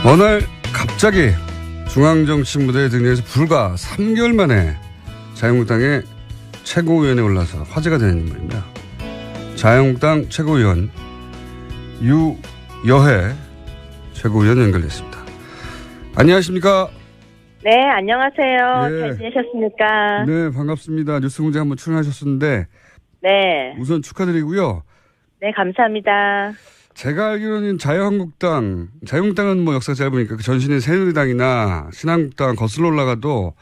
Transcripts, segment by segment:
어느 날 갑자기 중앙정치 무대에 등장해서 불과 3개월 만에 자유한국당의 최고위원에 올라서 화제가 되는 인물입니다. 자유한국당 최고위원 유여해 최고위원 연결됐습니다. 안녕하십니까? 네, 안녕하세요. 예. 잘 지내셨습니까? 네, 반갑습니다. 뉴스공장 한번 출연하셨었는데 네. 우선 축하드리고요. 네, 감사합니다. 제가 알기로는 자유한국당은 뭐 역사가 짧으니까 그 전신의 새누리당이나 신한국당 거슬러 올라가도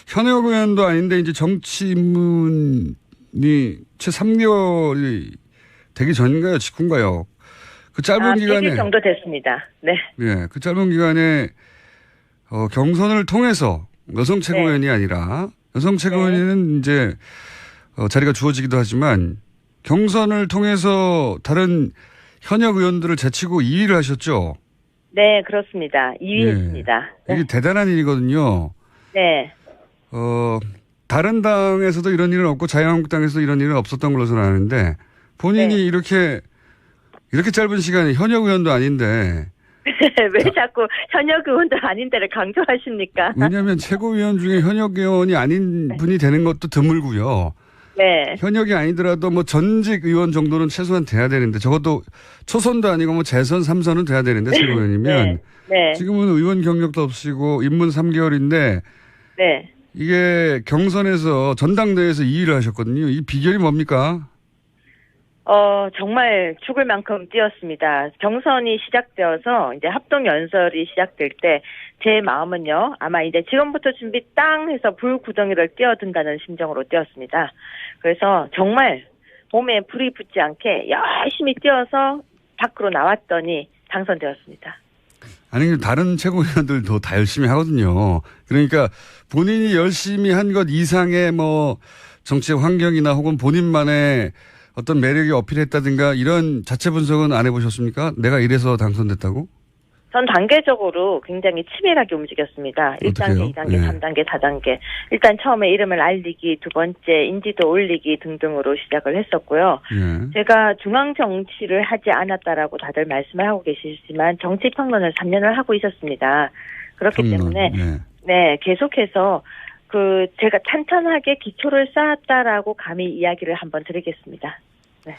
현역 의원도 아닌데 이제 정치 입문이 채 3개월이 되기 전인가요? 직후인가요? 그 짧은 기간에. 100일 정도 됐습니다. 네. 예, 그 짧은 기간에 경선을 통해서 여성 최고위원이 네. 아니라 여성 최고위원은 이제 자리가 주어지기도 하지만 경선을 통해서 다른 현역 의원들을 제치고 2위를 하셨죠? 네, 그렇습니다. 2위 예. 했습니다. 네. 이게 대단한 일이거든요. 네. 다른 당에서도 이런 일은 없고 자유한국당에서도 이런 일은 없었던 걸로 저는 아는데 본인이 네. 이렇게 짧은 시간에 현역 의원도 아닌데 왜 자꾸 현역 의원도 아닌 데를 강조하십니까? 왜냐하면 최고위원 중에 현역 의원이 아닌 분이 되는 것도 드물고요. 네. 현역이 아니더라도 뭐 전직 의원 정도는 최소한 돼야 되는데 적어도 초선도 아니고 뭐 재선 3선은 돼야 되는데 최고위원이면 네. 네. 지금은 의원 경력도 없으시고 입문 3개월인데 네. 이게 경선에서 전당대회에서 2위를 하셨거든요. 이 비결이 뭡니까? 정말 죽을 만큼 뛰었습니다. 경선이 시작되어서 이제 합동 연설이 시작될 때 제 마음은요, 아마 이제 지금부터 준비 땅 해서 불구덩이를 뛰어든다는 심정으로 뛰었습니다. 그래서 정말 몸에 불이 붙지 않게 열심히 뛰어서 밖으로 나왔더니 당선되었습니다. 아니, 다른 최고위원들도 다 열심히 하거든요. 그러니까 본인이 열심히 한 것 이상의 뭐 정치적 환경이나 혹은 본인만의 어떤 매력이 어필했다든가 이런 자체 분석은 안 해보셨습니까? 내가 이래서 당선됐다고? 전 단계적으로 굉장히 치밀하게 움직였습니다. 1단계, 2단계, 예. 3단계, 4단계. 일단 처음에 이름을 알리기, 두 번째 인지도 올리기 등등으로 시작을 했었고요. 예. 제가 중앙 정치를 하지 않았다라고 다들 말씀을 하고 계시지만 정치 평론을 3년을 하고 있었습니다. 그렇기 때문에 예. 네, 계속해서 제가 탄탄하게 기초를 쌓았다라고 감히 이야기를 한번 드리겠습니다. 네.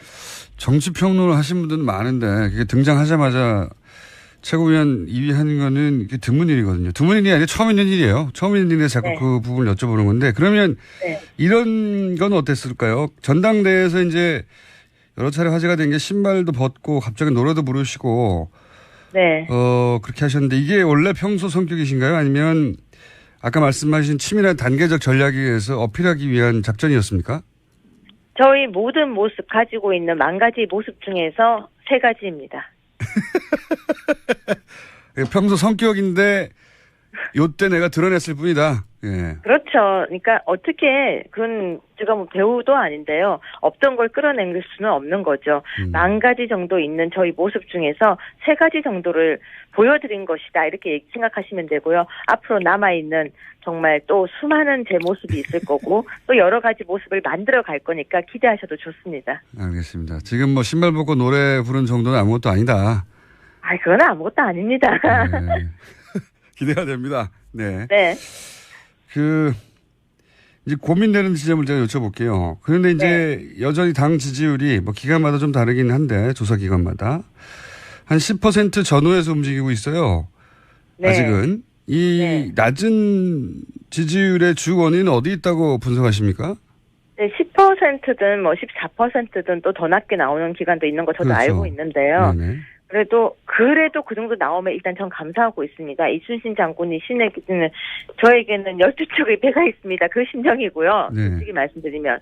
정치 평론을 하신 분들은 많은데 그게 등장하자마자 최고위원 2위 하는 거는 이게 드문 일이거든요. 드문 일이 아니라 처음 있는 일이에요. 처음 있는 일에 자꾸 네. 그 부분을 여쭤보는 건데 그러면 네. 이런 건 어땠을까요? 전당대회에서 이제 여러 차례 화제가 된 게 신발도 벗고 갑자기 노래도 부르시고 네. 그렇게 하셨는데 이게 원래 평소 성격이신가요? 아니면 아까 말씀하신 치밀한 단계적 전략에 의해서 어필하기 위한 작전이었습니까? 저희 모든 모습 가지고 있는 10가지 모습 중에서 3가지입니다. 평소 성격인데 요때 내가 드러냈을 뿐이다. 예. 그렇죠. 그러니까 어떻게 그건 제가 뭐 배우도 아닌데요. 없던 걸 끌어낼 수는 없는 거죠. 10가지 정도 있는 저희 모습 중에서 3가지 정도를 보여드린 것이다. 이렇게 생각하시면 되고요. 앞으로 남아있는 정말 또 수많은 제 모습이 있을 거고 또 여러 가지 모습을 만들어 갈 거니까 기대하셔도 좋습니다. 알겠습니다. 지금 뭐 신발 벗고 노래 부른 정도는 아무것도 아니다. 그건 아무것도 아닙니다. 네. 기대가 됩니다. 네. 네. 이제 고민되는 지점을 제가 여쭤볼게요. 그런데 이제 여전히 당 지지율이 뭐 기간마다 좀 다르긴 한데 조사 기간마다 한 10% 전후에서 움직이고 있어요. 네. 아직은 이 낮은 지지율의 주 원인은 어디 있다고 분석하십니까? 네, 10%든 뭐 14%든 또 더 낮게 나오는 기간도 있는 거 저도 그렇죠. 알고 있는데요. 네네. 그래도 그 정도 나오면 일단 전 감사하고 있습니다. 이순신 장군이 신에게는 저에게는 12척의 배가 있습니다. 그 심정이고요. 네. 솔직히 말씀드리면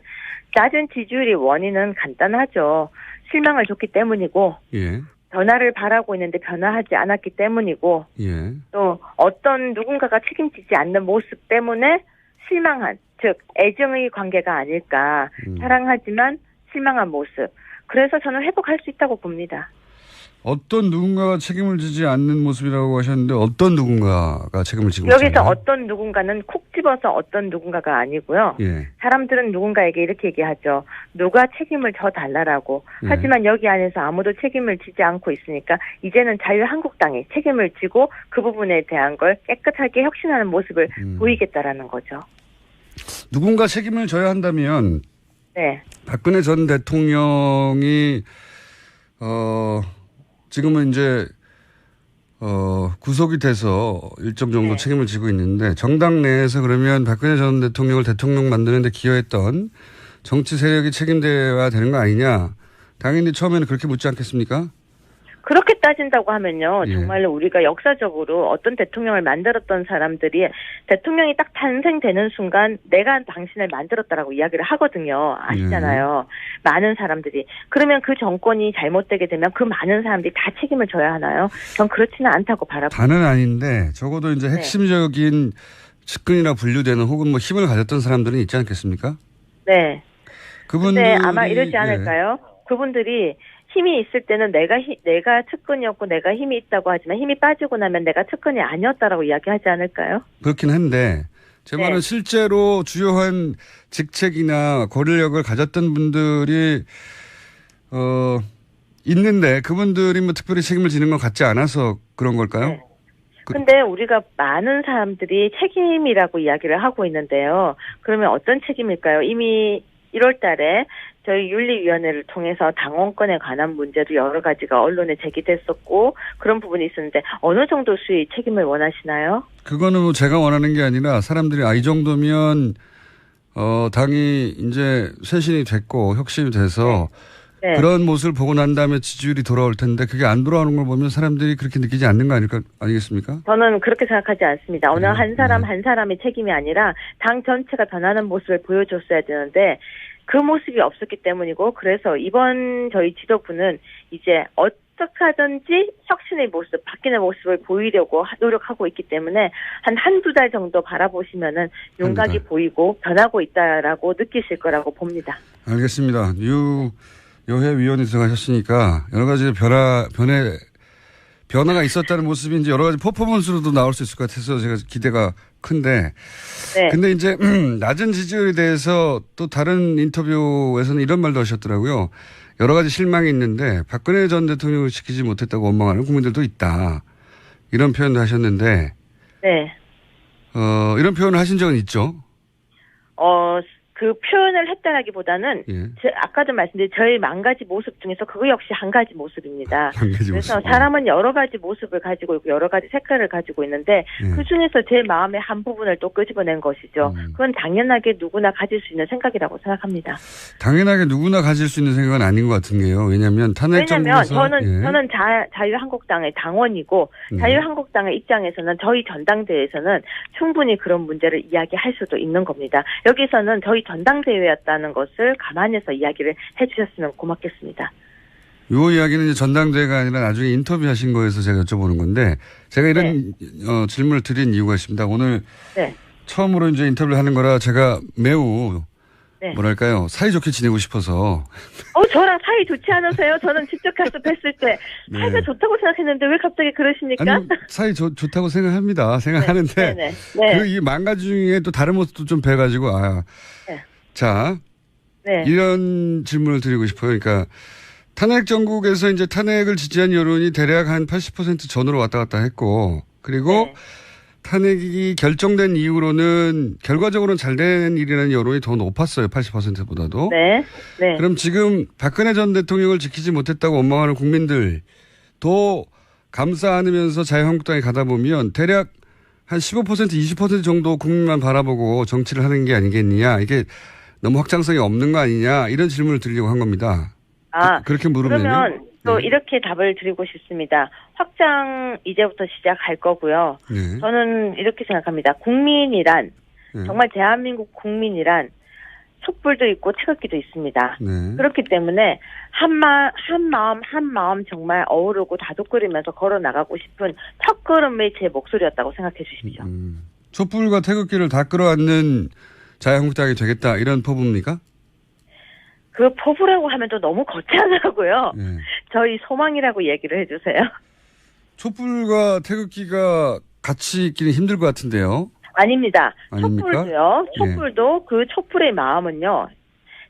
낮은 지지율의 원인은 간단하죠. 실망을 줬기 때문이고 예. 변화를 바라고 있는데 변화하지 않았기 때문이고 예. 또 어떤 누군가가 책임지지 않는 모습 때문에 실망한, 즉 애정의 관계가 아닐까. 사랑하지만 실망한 모습. 그래서 저는 회복할 수 있다고 봅니다. 어떤 누군가가 책임을 지지 않는 모습이라고 하셨는데 어떤 누군가가 책임을 지고 여기서 있잖아요. 어떤 누군가는 콕 집어서 어떤 누군가가 아니고요. 예. 사람들은 누군가에게 이렇게 얘기하죠. 누가 책임을 져 달라라고. 예. 하지만 여기 안에서 아무도 책임을 지지 않고 있으니까 이제는 자유한국당이 책임을 지고 그 부분에 대한 걸 깨끗하게 혁신하는 모습을 보이겠다라는 거죠. 누군가 책임을 져야 한다면 네. 박근혜 전 대통령이 지금은 이제 구속이 돼서 일정 정도 네. 책임을 지고 있는데 정당 내에서 그러면 박근혜 전 대통령을 대통령 만드는 데 기여했던 정치 세력이 책임져야 되는 거 아니냐. 당연히 처음에는 그렇게 묻지 않겠습니까? 그렇게 따진다고 하면요. 예. 정말로 우리가 역사적으로 어떤 대통령을 만들었던 사람들이 대통령이 딱 탄생되는 순간 내가 당신을 만들었다라고 이야기를 하거든요. 아시잖아요. 많은 사람들이. 그러면 그 정권이 잘못되게 되면 그 많은 사람들이 다 책임을 져야 하나요? 전 그렇지는 않다고 바라봅니다. 다는 아닌데 적어도 이제 핵심적인 측근이라 분류되는 혹은 뭐 힘을 가졌던 사람들은 있지 않겠습니까? 네. 그분들이 근데 아마 이러지 않을까요? 그분들이 힘이 있을 때는 내가 측근이었고 내가 힘이 있다고 하지만 힘이 빠지고 나면 내가 측근이 아니었다라고 이야기하지 않을까요? 그렇긴 한데 제 네. 말은 실제로 주요한 직책이나 권력을 가졌던 분들이 있는데 그분들이 뭐 특별히 책임을 지는 것 같지 않아서 그런 걸까요? 네. 근데 우리가 많은 사람들이 책임이라고 이야기를 하고 있는데요. 그러면 어떤 책임일까요? 이미 1월 달에 저희 윤리위원회를 통해서 당원권에 관한 문제도 여러 가지가 언론에 제기됐었고 그런 부분이 있었는데 어느 정도 수의 책임을 원하시나요? 그거는 뭐 제가 원하는 게 아니라 사람들이 이 정도면 당이 이제 쇄신이 됐고 혁신이 돼서 네. 그런 모습을 보고 난 다음에 지지율이 돌아올 텐데 그게 안 돌아오는 걸 보면 사람들이 그렇게 느끼지 않는 거 아니겠습니까? 저는 그렇게 생각하지 않습니다. 어느 한 사람 한 사람의 책임이 아니라 당 전체가 변하는 모습을 보여줬어야 되는데 그 모습이 없었기 때문이고 그래서 이번 저희 지도부는 이제 어떻게 하든지 혁신의 모습, 바뀌는 모습을 보이려고 노력하고 있기 때문에 한두 달 정도 바라보시면은 윤곽이 보이고 변하고 있다라고 느끼실 거라고 봅니다. 알겠습니다. 유여회 위원이 들어가셨으니까 여러 가지 변화가 있었다는 모습이 이제 여러 가지 퍼포먼스로도 나올 수 있을 것 같아서 제가 기대가 큰데. 네. 근데 이제 낮은 지지율에 대해서 또 다른 인터뷰에서는 이런 말도 하셨더라고요. 여러 가지 실망이 있는데 박근혜 전 대통령을 지키지 못했다고 원망하는 국민들도 있다. 이런 표현도 하셨는데. 네. 이런 표현을 하신 적은 있죠? 그 표현을 했다라기보다는 아까도 말씀드린 저의 만 가지 모습 중에서 그거 역시 한 가지 모습입니다. 그래서 사람은 여러 가지 모습을 가지고 있고 여러 가지 색깔을 가지고 있는데 그중에서 제 마음의 한 부분을 또 끄집어낸 것이죠. 그건 당연하게 누구나 가질 수 있는 생각이라고 생각합니다. 당연하게 누구나 가질 수 있는 생각은 아닌 것 같은 게요. 왜냐하면 저는 자유한국당의 당원이고 자유한국당의 입장에서는 저희 전당대회에서는 충분히 그런 문제를 이야기할 수도 있는 겁니다. 여기서는 저희 전당대회였다는 것을 감안해서 이야기를 해주셨으면 고맙겠습니다. 이 이야기는 이제 전당대회가 아니라 나중에 인터뷰하신 거에서 제가 여쭤보는 건데 제가 이런 질문을 드린 이유가 있습니다. 오늘 처음으로 이제 인터뷰를 하는 거라 제가 매우 뭐랄까요 사이좋게 지내고 싶어서. 저랑 사이 좋지 않으세요? 저는 직접 가서 뵀을 때 사이가 좋다고 생각했는데 왜 갑자기 그러십니까? 아니, 사이 좋다고 생각하는데 그 이 만 가지 중에 또 다른 모습도 좀 뵈가지고 자 이런 질문을 드리고 싶어요. 그러니까 탄핵 정국에서 이제 탄핵을 지지한 여론이 대략 한 80% 전으로 왔다 갔다 했고 그리고 탄핵이 결정된 이후로는 결과적으로는 잘 된 일이라는 여론이 더 높았어요. 80%보다도. 그럼 지금 박근혜 전 대통령을 지키지 못했다고 원망하는 국민들도 감싸 안으면서 자유한국당에 가다 보면 대략 한 15% 20% 정도 국민만 바라보고 정치를 하는 게 아니겠느냐. 이게 너무 확장성이 없는 거 아니냐. 이런 질문을 드리려고 한 겁니다. 그렇게 물으면. 그러면 또 이렇게 답을 드리고 싶습니다. 확장 이제부터 시작할 거고요. 저는 이렇게 생각합니다. 국민이란 정말 대한민국 국민이란 촛불도 있고 태극기도 있습니다. 그렇기 때문에 한 마음 정말 어우르고 다독거리면서 걸어 나가고 싶은 첫걸음의 제 목소리였다고 생각해 주십시오. 촛불과 태극기를 다 끌어안는 자유한국당이 되겠다 이런 포부입니까? 그 포부라고 하면 또 너무 거창하고요. 예. 저희 소망이라고 얘기를 해주세요. 촛불과 태극기가 같이 있기는 힘들 것 같은데요. 아닙니다. 아닙니까? 촛불도요. 예. 촛불도 그 촛불의 마음은요.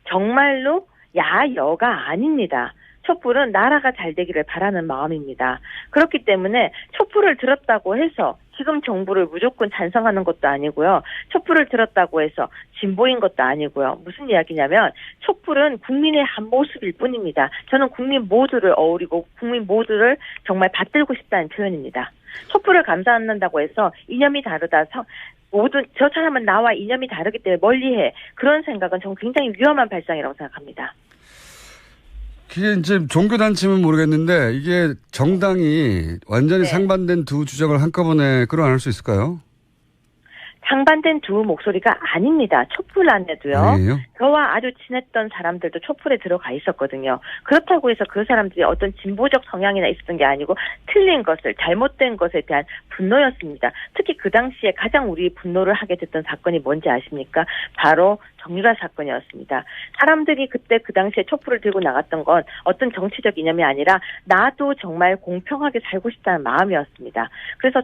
정말로 야여가 아닙니다. 촛불은 나라가 잘 되기를 바라는 마음입니다. 그렇기 때문에 촛불을 들었다고 해서 지금 정부를 무조건 찬성하는 것도 아니고요. 촛불을 들었다고 해서 진보인 것도 아니고요. 무슨 이야기냐면 촛불은 국민의 한 모습일 뿐입니다. 저는 국민 모두를 어우리고 국민 모두를 정말 받들고 싶다는 표현입니다. 촛불을 감사한다고 해서 이념이 다르다. 모든 저 사람은 나와 이념이 다르기 때문에 멀리해. 그런 생각은 저는 굉장히 위험한 발상이라고 생각합니다. 그게 이제 종교단체면 모르겠는데 이게 정당이 완전히 네. 상반된 두 주장을 한꺼번에 끌어안을 수 있을까요? 상반된 두 목소리가 아닙니다. 촛불 안에도요. 아니에요? 저와 아주 친했던 사람들도 촛불에 들어가 있었거든요. 그렇다고 해서 그 사람들이 어떤 진보적 성향이나 있었던 게 아니고 틀린 것을, 잘못된 것에 대한 분노였습니다. 특히 그 당시에 가장 우리 분노를 하게 됐던 사건이 뭔지 아십니까? 바로 정유라 사건이었습니다. 사람들이 그때 그 당시에 촛불을 들고 나갔던 건 어떤 정치적 이념이 아니라 나도 정말 공평하게 살고 싶다는 마음이었습니다. 그래서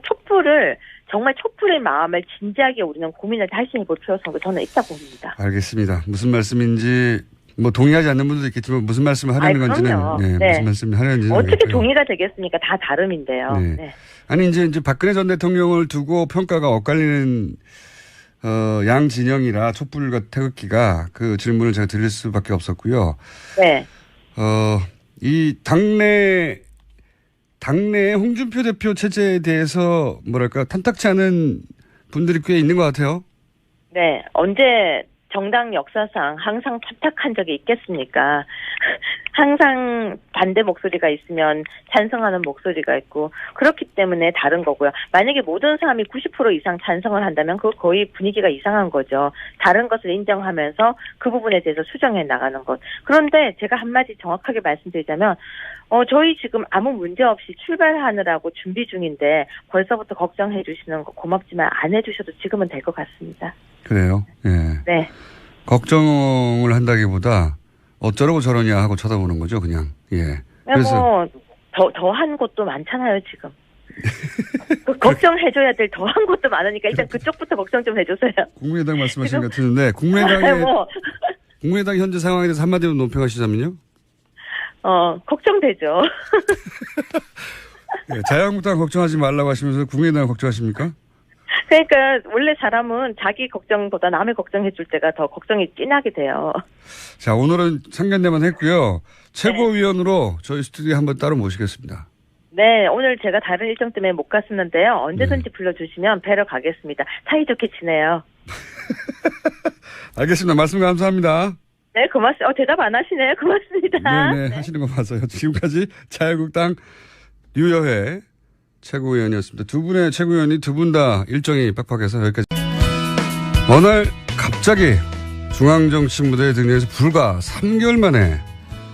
정말 촛불의 마음을 진지하게 우리는 고민을 다시 해볼 필요성도 저는 있다고 봅니다. 알겠습니다. 무슨 말씀인지 뭐 동의하지 않는 분들도 있겠지만 무슨 말씀을 하려는 건지는 네. 무슨 말씀을 하려는지는 어떻게 알겠고요. 동의가 되겠습니까? 다 다름인데요. 네. 네. 아니 이제 박근혜 전 대통령을 두고 평가가 엇갈리는 양 진영이라 촛불과 태극기가 그 질문을 제가 드릴 수밖에 없었고요. 네. 이 당내 홍준표 대표 체제에 대해서 뭐랄까 탐탁치 않은 분들이 꽤 있는 것 같아요. 네. 언제 정당 역사상 항상 탐탁한 적이 있겠습니까? 항상 반대 목소리가 있으면 찬성하는 목소리가 있고 그렇기 때문에 다른 거고요. 만약에 모든 사람이 90% 이상 찬성을 한다면 그거 거의 분위기가 이상한 거죠. 다른 것을 인정하면서 그 부분에 대해서 수정해 나가는 것. 그런데 제가 한마디 정확하게 말씀드리자면 저희 지금 아무 문제 없이 출발하느라고 준비 중인데 벌써부터 걱정해 주시는 거 고맙지만 안 해주셔도 지금은 될 것 같습니다. 그래요? 예. 네. 걱정을 한다기보다 어쩌라고 저러냐 하고 쳐다보는 거죠, 그냥. 예. 그래서 더한 곳도 많잖아요, 지금. 걱정해줘야 될 더한 곳도 많으니까 일단 그쪽부터 걱정 좀 해주세요. 국민의당 말씀하시는 것 같은데 국민의당 현재 상황에 대해서 한마디로 논평하시자면요? 걱정되죠. 네, 자유한국당 걱정하지 말라고 하시면서 국민의당 걱정하십니까? 그러니까 원래 사람은 자기 걱정보다 남의 걱정해 줄 때가 더 걱정이 진하게 돼요. 자, 오늘은 상견례만 했고요. 최고위원으로 저희 스튜디오에 한번 따로 모시겠습니다. 네, 오늘 제가 다른 일정 때문에 못 갔었는데요. 언제든지 불러주시면 뵈러 가겠습니다. 사이좋게 지내요. 알겠습니다. 말씀 감사합니다. 네, 고맙습니다. 대답 안 하시네요. 고맙습니다. 네네, 하시는 거 봐서요. 지금까지 자유한국당 류여회 최고위원이었습니다. 두 분의 최고위원이 두 분 다 일정이 빡빡해서 여기까지. 어느 날 갑자기 중앙정치 무대에 등장해서 불과 3개월 만에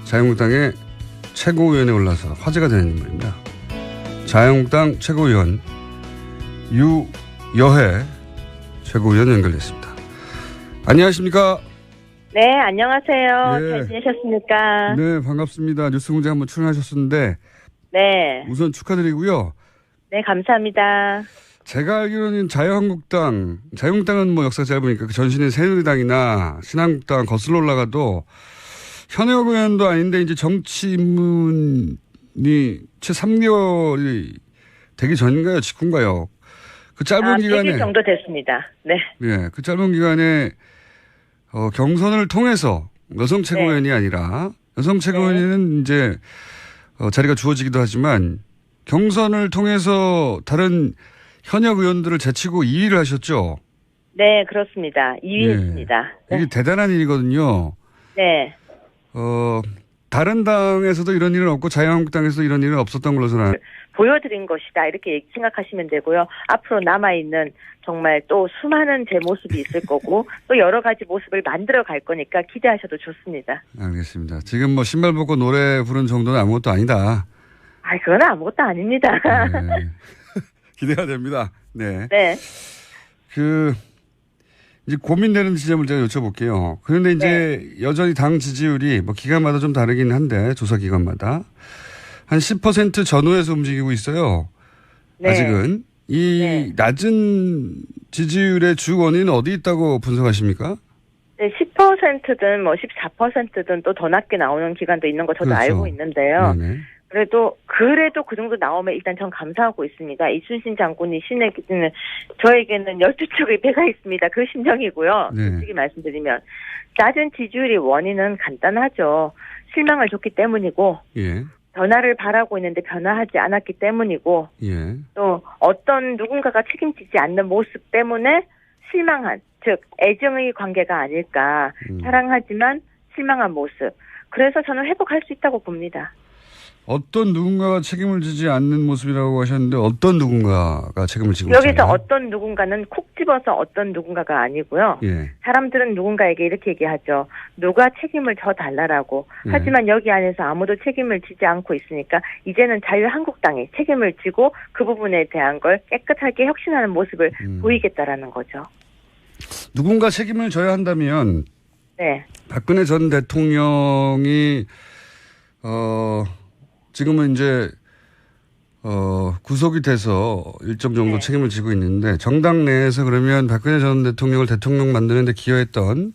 자유한국당의 최고위원에 올라서 화제가 되는 인물입니다. 자유한국당 최고위원 유여회 최고위원 연결됐습니다. 안녕하십니까? 네, 안녕하세요. 예. 잘 지내셨습니까? 네, 반갑습니다. 뉴스공장 한번 출연하셨었는데 네. 우선 축하드리고요. 네, 감사합니다. 제가 알기로는 자유한국당은 뭐 역사가 짧으니까 그 전신의 새누리당이나 신한국당 거슬러 올라가도 현역 의원도 아닌데 이제 정치 입문이 채 3개월이 되기 전인가요? 직후인가요? 그 짧은 기간에. 100일 정도 됐습니다. 네. 예, 그 짧은 기간에 경선을 통해서 여성 최고위원이 네. 아니라 여성 최고위원은 이제 자리가 주어지기도 하지만 경선을 통해서 다른 현역 의원들을 제치고 2위를 하셨죠? 네, 그렇습니다. 2위 했습니다. 네. 이게 대단한 일이거든요. 네. 다른 당에서도 이런 일은 없고 자유한국당에서도 이런 일은 없었던 걸로 저는 보여드린 것이다 이렇게 생각하시면 되고요. 앞으로 남아있는 정말 또 수많은 제 모습이 있을 거고 또 여러 가지 모습을 만들어 갈 거니까 기대하셔도 좋습니다. 알겠습니다. 지금 뭐 신발 벗고 노래 부른 정도는 아무것도 아니다. 그건 아무것도 아닙니다. 네. 기대가 됩니다. 네. 네. 이제 고민되는 지점을 제가 여쭤볼게요. 그런데 이제 여전히 당 지지율이 뭐 기간마다 좀 다르긴 한데 조사 기간마다 한 10% 전후에서 움직이고 있어요. 네. 아직은 이 낮은 지지율의 주 원인은 어디 있다고 분석하십니까? 네, 10%든 뭐 14%든 또 더 낮게 나오는 기간도 있는 거 저도 그렇죠. 알고 있는데요. 네네. 그래도 그 정도 나오면 일단 전 감사하고 있습니다. 이순신 장군이 신에게는 저에게는 12척의 배가 있습니다. 그 심정이고요. 네. 솔직히 말씀드리면 낮은 지지율의 원인은 간단하죠. 실망을 줬기 때문이고 예. 변화를 바라고 있는데 변화하지 않았기 때문이고 예. 또 어떤 누군가가 책임지지 않는 모습 때문에 실망한, 즉 애정의 관계가 아닐까. 사랑하지만 실망한 모습. 그래서 저는 회복할 수 있다고 봅니다. 어떤 누군가가 책임을 지지 않는 모습이라고 하셨는데 어떤 누군가가 책임을 지고 여기서 있잖아요. 어떤 누군가는 콕 집어서 어떤 누군가가 아니고요. 예. 사람들은 누군가에게 이렇게 얘기하죠. 누가 책임을 져달라고. 하지만 여기 안에서 아무도 책임을 지지 않고 있으니까 이제는 자유한국당이 책임을 지고 그 부분에 대한 걸 깨끗하게 혁신하는 모습을 보이겠다라는 거죠. 누군가 책임을 져야 한다면 네. 박근혜 전 대통령이 지금은 이제 구속이 돼서 일정 정도 책임을 지고 있는데 정당 내에서 그러면 박근혜 전 대통령을 대통령 만드는 데 기여했던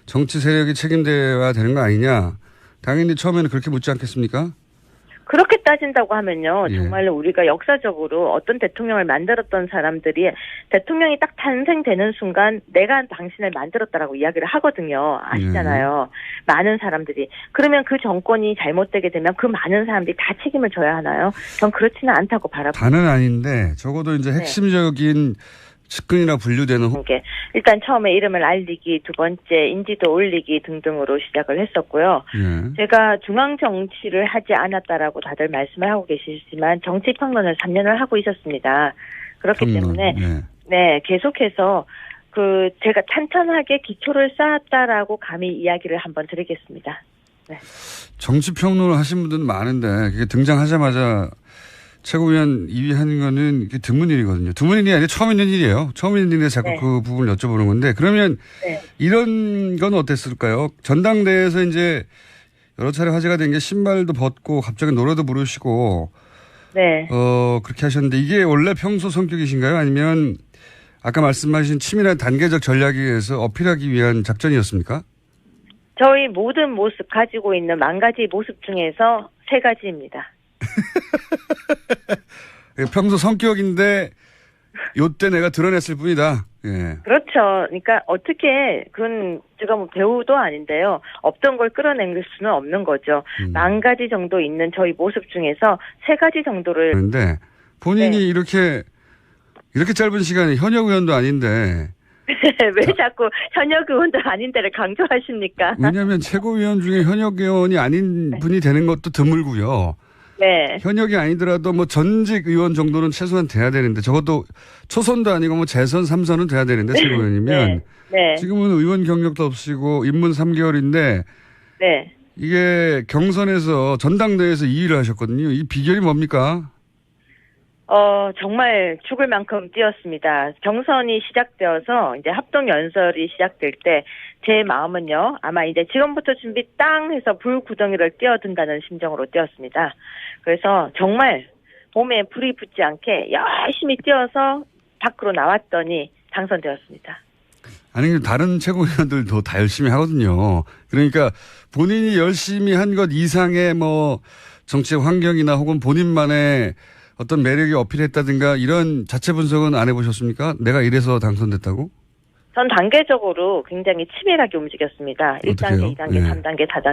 정치 세력이 책임져야 되는 거 아니냐. 당연히 처음에는 그렇게 묻지 않겠습니까? 그렇게 따진다고 하면요. 예. 정말로 우리가 역사적으로 어떤 대통령을 만들었던 사람들이 대통령이 딱 탄생되는 순간 내가 당신을 만들었다라고 이야기를 하거든요. 아시잖아요. 많은 사람들이. 그러면 그 정권이 잘못되게 되면 그 많은 사람들이 다 책임을 져야 하나요? 전 그렇지는 않다고 바라봅니다. 다는 아닌데 적어도 이제 핵심적인 측근이라 분류되는 게 일단 처음에 이름을 알리기, 두 번째 인지도 올리기 등등으로 시작을 했었고요. 예. 제가 중앙 정치를 하지 않았다라고 다들 말씀을 하고 계시지만 정치 평론을 3년을 하고 있었습니다. 그렇기 때문에 네, 계속해서 제가 탄탄하게 기초를 쌓았다라고 감히 이야기를 한번 드리겠습니다. 네. 정치 평론을 하신 분들은 많은데 그게 등장하자마자 최고위원 2위 하는 거는 이게 드문 일이거든요. 드문 일이 아니라 처음 있는 일이에요. 처음 있는 일에 자꾸 그 부분을 여쭤보는 건데 그러면 이런 건 어땠을까요? 전당대회에서 이제 여러 차례 화제가 된 게 신발도 벗고 갑자기 노래도 부르시고 그렇게 하셨는데 이게 원래 평소 성격이신가요? 아니면 아까 말씀하신 치밀한 단계적 전략에 의해서 어필하기 위한 작전이었습니까? 저희 모든 모습 가지고 있는 만 가지 모습 중에서 3가지입니다. 평소 성격인데 요때 내가 드러냈을 뿐이다. 예. 그렇죠. 그러니까 어떻게 그건 제가 뭐 배우도 아닌데요. 없던 걸 끌어낼 수는 없는 거죠. 만 가지 정도 있는 저희 모습 중에서 3가지 정도를. 그런데 본인이 이렇게 짧은 시간에 현역 의원도 아닌데 왜 자꾸 현역 의원도 아닌 데를 강조하십니까? 왜냐하면 최고위원 중에 현역 의원이 아닌 분이 되는 것도 드물고요. 네. 현역이 아니더라도 뭐 전직 의원 정도는 최소한 돼야 되는데 적어도 초선도 아니고 뭐 재선 3선은 돼야 되는데 최고위원이면 지금은 의원 경력도 없으시고 입문 3개월인데 이게 경선에서 전당대회에서 2위를 하셨거든요. 이 비결이 뭡니까? 정말 죽을 만큼 뛰었습니다. 경선이 시작되어서 이제 합동 연설이 시작될 때 제 마음은요, 아마 이제 지금부터 준비 땅 해서 불구덩이를 뛰어든다는 심정으로 뛰었습니다. 그래서 정말 몸에 불이 붙지 않게 열심히 뛰어서 밖으로 나왔더니 당선되었습니다. 아니, 다른 최고위원들도 다 열심히 하거든요. 그러니까 본인이 열심히 한 것 이상의 뭐 정치적 환경이나 혹은 본인만의 어떤 매력이 어필했다든가 이런 자체 분석은 안 해보셨습니까? 내가 이래서 당선됐다고? 전 단계적으로 굉장히 치밀하게 움직였습니다. 1단계, 2단계, 3단계, 4단계.